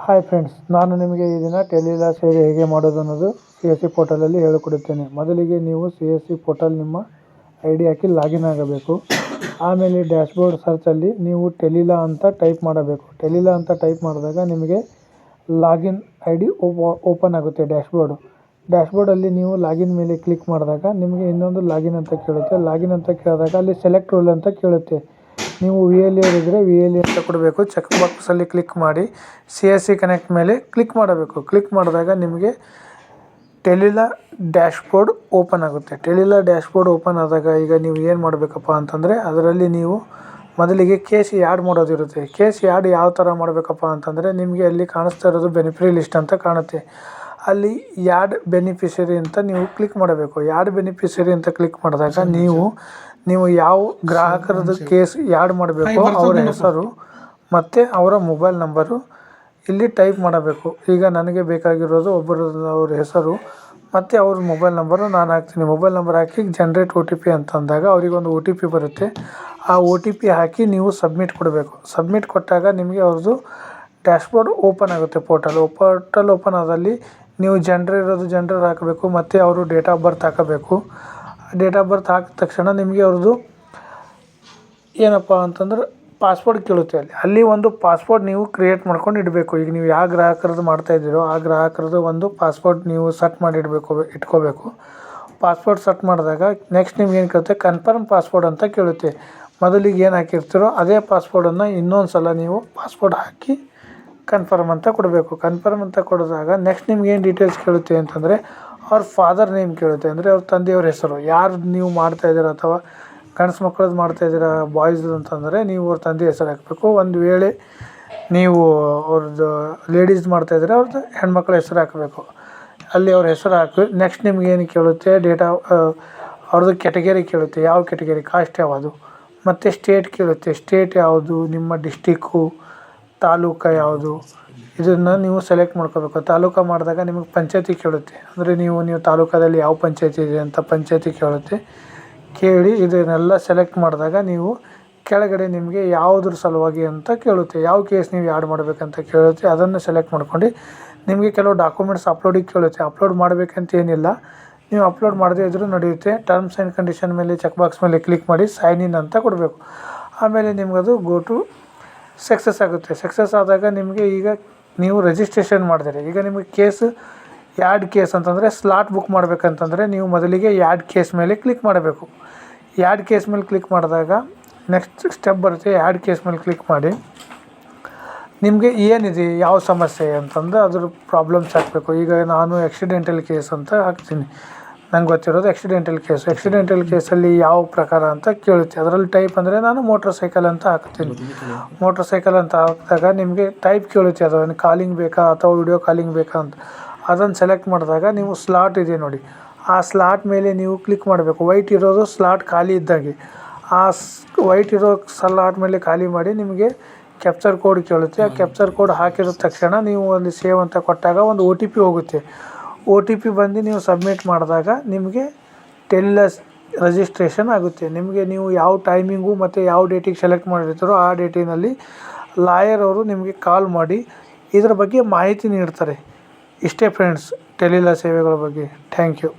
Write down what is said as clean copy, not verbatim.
Hi friends, ನಾನು ನಿಮಗೆ ಈ ದಿನ ಟೆಲಿಲಾ ಸೇವೆ ಹೇಗೆ ಮಾಡೋದು ಅನ್ನೋದು CSC ಪೋರ್ಟಲಲ್ಲಿ ಹೇಳಿಕೊಡುತ್ತೇನೆ. ಮೊದಲಿಗೆ ನೀವು CSC ಪೋರ್ಟಲ್ ನಿಮ್ಮ ID ಹಾಕಿ ಲಾಗಿನ್ ಆಗಬೇಕು. ಆಮೇಲೆ ಡ್ಯಾಶ್ಬೋರ್ಡ್ ಸರ್ಚಲ್ಲಿ ನೀವು ಟೆಲಿಲಾ ಅಂತ ಟೈಪ್ ಮಾಡಬೇಕು. ಟೆಲಿಲಾ ಅಂತ ಟೈಪ್ ಮಾಡಿದಾಗ ನಿಮಗೆ ಲಾಗಿನ್ ID ಓಪನ್ ಆಗುತ್ತೆ. ಡ್ಯಾಶ್ಬೋರ್ಡಲ್ಲಿ ನೀವು ಲಾಗಿನ್ ಮೇಲೆ ಕ್ಲಿಕ್ ಮಾಡಿದಾಗ ನಿಮಗೆ ಇನ್ನೊಂದು ಲಾಗಿನ್ ಅಂತ ಕೇಳುತ್ತೆ. ಲಾಗಿನ್ ಅಂತ ಕೇಳಿದಾಗ ಅಲ್ಲಿ ಸೆಲೆಕ್ಟ್ ರೂಲ್ ಅಂತ ಕೇಳುತ್ತೆ. ನೀವು VLA ಇದ್ದರೆ VLA ಅಂತ ಕೊಡಬೇಕು. ಚೆಕ್ ಬಾಕ್ಸಲ್ಲಿ ಕ್ಲಿಕ್ ಮಾಡಿ CSC ಕನೆಕ್ಟ್ ಮೇಲೆ ಕ್ಲಿಕ್ ಮಾಡಬೇಕು. ಕ್ಲಿಕ್ ಮಾಡಿದಾಗ ನಿಮಗೆ ಟೆಲಿಲಾ ಡ್ಯಾಶ್ಬೋರ್ಡ್ ಓಪನ್ ಆಗುತ್ತೆ. ಟೆಲಿಲಾ ಡ್ಯಾಶ್ಬೋರ್ಡ್ ಓಪನ್ ಆದಾಗ ಈಗ ನೀವು ಏನು ಮಾಡಬೇಕಪ್ಪ ಅಂತಂದರೆ ಅದರಲ್ಲಿ ನೀವು ಮೊದಲಿಗೆ ಕೇಸ್ ಆ್ಯಡ್ ಮಾಡೋದಿರುತ್ತೆ. ಕೇಸ್ ಆ್ಯಡ್ ಯಾವ ಥರ ಮಾಡಬೇಕಪ್ಪ ಅಂತಂದರೆ ನಿಮಗೆ ಅಲ್ಲಿ ಕಾಣಿಸ್ತಾ ಇರೋದು ಬೆನಿಫಿಷರಿ ಲಿಸ್ಟ್ ಅಂತ ಕಾಣುತ್ತೆ. ಅಲ್ಲಿ ಆ್ಯಡ್ ಬೆನಿಫಿಷರಿ ಅಂತ ನೀವು ಕ್ಲಿಕ್ ಮಾಡಬೇಕು. ಆ್ಯಡ್ ಬೆನಿಫಿಷರಿ ಅಂತ ಕ್ಲಿಕ್ ಮಾಡಿದಾಗ ನೀವು ಯಾವ ಗ್ರಾಹಕರದ್ದು ಕೇಸ್ ಆ್ಯಡ್ ಮಾಡಬೇಕು ಅವರ ಹೆಸರು ಮತ್ತು ಅವರ ಮೊಬೈಲ್ ನಂಬರು ಇಲ್ಲಿ ಟೈಪ್ ಮಾಡಬೇಕು. ಈಗ ನನಗೆ ಬೇಕಾಗಿರೋದು ಅವ್ರ ಹೆಸರು ಮತ್ತು ಅವ್ರ ಮೊಬೈಲ್ ನಂಬರು ನಾನು ಹಾಕ್ತೀನಿ. ಮೊಬೈಲ್ ನಂಬರ್ ಹಾಕಿ ಜನರೇಟ್ OTP ಅಂತ ಅಂದಾಗ ಅವರಿಗೊಂದು OTP ಬರುತ್ತೆ. ಆ OTP ಹಾಕಿ ನೀವು ಸಬ್ಮಿಟ್ ಕೊಡಬೇಕು. ಸಬ್ಮಿಟ್ ಕೊಟ್ಟಾಗ ನಿಮಗೆ ಅವ್ರದ್ದು ಡ್ಯಾಶ್ಬೋರ್ಡ್ ಓಪನ್ ಆಗುತ್ತೆ. ಪೋರ್ಟಲ್ ಓಪನ್ ಆದಲ್ಲಿ ನೀವು ಜನರು ಹಾಕಬೇಕು ಮತ್ತು ಅವರು ಡೇಟ್ ಆಫ್ ಬರ್ತ್ ಹಾಕಬೇಕು. ಡೇಟ್ ಆಫ್ ಬರ್ತ್ ಹಾಕಿದ ತಕ್ಷಣ ನಿಮಗೆ ಅವ್ರದ್ದು ಏನಪ್ಪ ಅಂತಂದ್ರೆ ಪಾಸ್ವರ್ಡ್ ಕೇಳುತ್ತೆ. ಅಲ್ಲಿ ಒಂದು ಪಾಸ್ವರ್ಡ್ ನೀವು ಕ್ರಿಯೇಟ್ ಮಾಡ್ಕೊಂಡು ಇಡಬೇಕು. ಈಗ ನೀವು ಯಾವ ಗ್ರಾಹಕರದ್ದು ಮಾಡ್ತಾಯಿದ್ದೀರೋ ಆ ಗ್ರಾಹಕರದ್ದು ಒಂದು ಪಾಸ್ವರ್ಡ್ ನೀವು ಸೆಟ್ ಮಾಡಿ ಇಟ್ಕೋಬೇಕು. ಪಾಸ್ವರ್ಡ್ ಸೆಟ್ ಮಾಡಿದಾಗ ನೆಕ್ಸ್ಟ್ ನಿಮ್ಗೆ ಏನು ಕೇಳುತ್ತೆ, ಕನ್ಫರ್ಮ್ ಪಾಸ್ವರ್ಡ್ ಅಂತ ಕೇಳುತ್ತೆ. ಮೊದಲಿಗೆ ಏನು ಹಾಕಿರ್ತೀರೋ ಅದೇ ಪಾಸ್ವರ್ಡನ್ನು ಇನ್ನೊಂದು ಸಲ ನೀವು ಪಾಸ್ವರ್ಡ್ ಹಾಕಿ ಕನ್ಫರ್ಮ್ ಅಂತ ಕೊಡಬೇಕು. ಕನ್ಫರ್ಮ್ ಅಂತ ಕೊಡಿದಾಗ ನೆಕ್ಸ್ಟ್ ನಿಮ್ಗೆ ಏನು ಡೀಟೇಲ್ಸ್ ಕೇಳುತ್ತೆ ಅಂತಂದರೆ ಅವ್ರ ಫಾದರ್ ನೇಮ್ ಕೇಳುತ್ತೆ. ಅಂದರೆ ಅವ್ರ ತಂದೆಯವ್ರ ಹೆಸರು. ಯಾರು ನೀವು ಮಾಡ್ತಾಯಿದ್ದೀರ ಅಥವಾ ಗಂಡ್ಸು ಮಕ್ಕಳದ್ದು ಮಾಡ್ತಾಯಿದ್ದೀರ ಬಾಯ್ಸ್ದು ಅಂತಂದರೆ ನೀವು ಅವ್ರ ತಂದೆ ಹೆಸರು ಹಾಕಬೇಕು. ಒಂದು ವೇಳೆ ನೀವು ಅವ್ರದ್ದು ಲೇಡೀಸ್ ಮಾಡ್ತಾಯಿದ್ರೆ ಅವ್ರದ್ದು ಹೆಣ್ಮಕ್ಳ ಹೆಸರು ಹಾಕಬೇಕು. ಅಲ್ಲಿ ಅವ್ರ ಹೆಸರು ಹಾಕಿ ನೆಕ್ಸ್ಟ್ ನಿಮ್ಗೆ ಏನು ಕೇಳುತ್ತೆ, ಅವ್ರದ್ದು ಕ್ಯಾಟಗರಿ ಕೇಳುತ್ತೆ. ಯಾವ ಕ್ಯಾಟಗರಿ, ಕಾಸ್ಟ್ ಯಾವುದು, ಮತ್ತು ಸ್ಟೇಟ್ ಕೇಳುತ್ತೆ. ಸ್ಟೇಟ್ ಯಾವುದು, ನಿಮ್ಮ ಡಿಸ್ಟಿಕ್ಕು, ತಾಲೂಕು ಯಾವುದು, ಇದನ್ನು ನೀವು ಸೆಲೆಕ್ಟ್ ಮಾಡ್ಕೋಬೇಕು. ತಾಲೂಕು ಮಾಡಿದಾಗ ನಿಮಗೆ ಪಂಚಾಯತಿ ಕೇಳುತ್ತೆ. ಅಂದರೆ ನೀವು ತಾಲೂಕದಲ್ಲಿ ಯಾವ ಪಂಚಾಯತಿ ಇದೆ ಅಂತ ಪಂಚಾಯತಿ ಕೇಳುತ್ತೆ. ಕೇಳಿ ಇದನ್ನೆಲ್ಲ ಸೆಲೆಕ್ಟ್ ಮಾಡಿದಾಗ ನೀವು ಕೆಳಗಡೆ ನಿಮಗೆ ಯಾವುದ್ರ ಸಲುವಾಗಿ ಅಂತ ಕೇಳುತ್ತೆ. ಯಾವ ಕೇಸ್ ನೀವು ಆ್ಯಡ್ ಮಾಡಬೇಕಂತ ಕೇಳುತ್ತೆ. ಅದನ್ನು ಸೆಲೆಕ್ಟ್ ಮಾಡ್ಕೊಂಡು ನಿಮಗೆ ಕೆಲವು ಡಾಕ್ಯುಮೆಂಟ್ಸ್ ಅಪ್ಲೋಡಿಗೆ ಕೇಳುತ್ತೆ. ಅಪ್ಲೋಡ್ ಮಾಡಬೇಕಂತ ಏನಿಲ್ಲ, ನೀವು ಅಪ್ಲೋಡ್ ಮಾಡದೇ ಇದ್ರೂ ನಡೆಯುತ್ತೆ. ಟರ್ಮ್ಸ್ ಆ್ಯಂಡ್ ಕಂಡೀಷನ್ ಮೇಲೆ ಚೆಕ್ ಬಾಕ್ಸ್ ಮೇಲೆ ಕ್ಲಿಕ್ ಮಾಡಿ ಸೈನ್ ಇನ್ ಅಂತ ಕೊಡಬೇಕು. ಆಮೇಲೆ ನಿಮಗದು ಗೋ ಟು ಸಕ್ಸಸ್ ಆಗುತ್ತೆ. ಸಕ್ಸಸ್ ಆದಾಗ ನಿಮಗೆ ಈಗ ನೀವು ರಿಜಿಸ್ಟ್ರೇಷನ್ ಮಾಡಿದರೆ ಈಗ ನಿಮಗೆ ಆ್ಯಡ್ ಕೇಸ್ ಅಂತಂದರೆ ಸ್ಲಾಟ್ ಬುಕ್ ಮಾಡಬೇಕಂತಂದರೆ ನೀವು ಮೊದಲಿಗೆ ಆ್ಯಡ್ ಕೇಸ್ ಮೇಲೆ ಕ್ಲಿಕ್ ಮಾಡಬೇಕು. ಆ್ಯಡ್ ಕೇಸ್ ಮೇಲೆ ಕ್ಲಿಕ್ ಮಾಡಿದಾಗ ನೆಕ್ಸ್ಟ್ ಸ್ಟೆಪ್ ಬರುತ್ತೆ. ಆ್ಯಡ್ ಕೇಸ್ ಮೇಲೆ ಕ್ಲಿಕ್ ಮಾಡಿ ನಿಮಗೆ ಏನಿದೆ, ಯಾವ ಸಮಸ್ಯೆ ಅಂತಂದು ಅದ್ರ ಪ್ರಾಬ್ಲಮ್ಸ್ ಹಾಕಬೇಕು. ಈಗ ನಾನು ಆಕ್ಸಿಡೆಂಟಲ್ ಕೇಸ್ ಅಂತ ಹಾಕ್ತೀನಿ. ನಂಗೆ ಗೊತ್ತಿರೋದು ಆಕ್ಸಿಡೆಂಟಲ್ ಕೇಸಲ್ಲಿ ಯಾವ ಪ್ರಕಾರ ಅಂತ ಕೇಳುತ್ತೆ. ಅದರಲ್ಲಿ ಟೈಪ್ ಅಂದರೆ ನಾನು ಮೋಟ್ರ್ ಸೈಕಲ್ ಅಂತ ಹಾಕ್ತೀನಿ. ಮೋಟ್ರ್ ಸೈಕಲ್ ಅಂತ ಹಾಕಿದಾಗ ನಿಮಗೆ ಟೈಪ್ ಕೇಳುತ್ತೆ. ಅದನ್ನು ಕಾಲಿಂಗ್ ಬೇಕಾ ಅಥವಾ ವಿಡಿಯೋ ಕಾಲಿಂಗ್ ಬೇಕಾ ಅಂತ. ಅದನ್ನು ಸೆಲೆಕ್ಟ್ ಮಾಡಿದಾಗ ನೀವು ಸ್ಲಾಟ್ ಇದೆ ನೋಡಿ, ಆ ಸ್ಲಾಟ್ ಮೇಲೆ ನೀವು ಕ್ಲಿಕ್ ಮಾಡಬೇಕು. ವೈಟ್ ಇರೋದು ಸ್ಲಾಟ್ ಖಾಲಿ ಇದ್ದಾಗೆ ಆ ವೈಟ್ ಇರೋ ಸ್ಲಾಟ್ ಮೇಲೆ ಖಾಲಿ ಮಾಡಿ ನಿಮಗೆ ಕ್ಯಾಪ್ಚರ್ ಕೋಡ್ ಕೇಳುತ್ತೆ. ಆ ಕ್ಯಾಪ್ಚರ್ ಕೋಡ್ ಹಾಕಿದ ತಕ್ಷಣ ನೀವು ಅಲ್ಲಿ ಸೇವ್ ಅಂತ ಕೊಟ್ಟಾಗ ಒಂದು OTP ಹೋಗುತ್ತೆ. OTP ಬಂದು ನೀವು ಸಬ್ಮಿಟ್ ಮಾಡಿದಾಗ ನಿಮಗೆ ಟೆಲಿಲಾ ರಿಜಿಸ್ಟ್ರೇಷನ್ ಆಗುತ್ತೆ. ನಿಮಗೆ ನೀವು ಯಾವ ಟೈಮಿಂಗು ಮತ್ತು ಯಾವ ಡೇಟಿಗೆ ಸೆಲೆಕ್ಟ್ ಮಾಡಿರ್ತೀರೋ ಆ ಡೇಟಿನಲ್ಲಿ ಲಾಯರ್ ಅವರು ನಿಮಗೆ ಕಾಲ್ ಮಾಡಿ ಇದರ ಬಗ್ಗೆ ಮಾಹಿತಿ ನೀಡ್ತಾರೆ. ಇಷ್ಟೇ ಫ್ರೆಂಡ್ಸ್ ಟೆಲಿಲಾ ಸೇವೆಗಳ ಬಗ್ಗೆ. Thank you.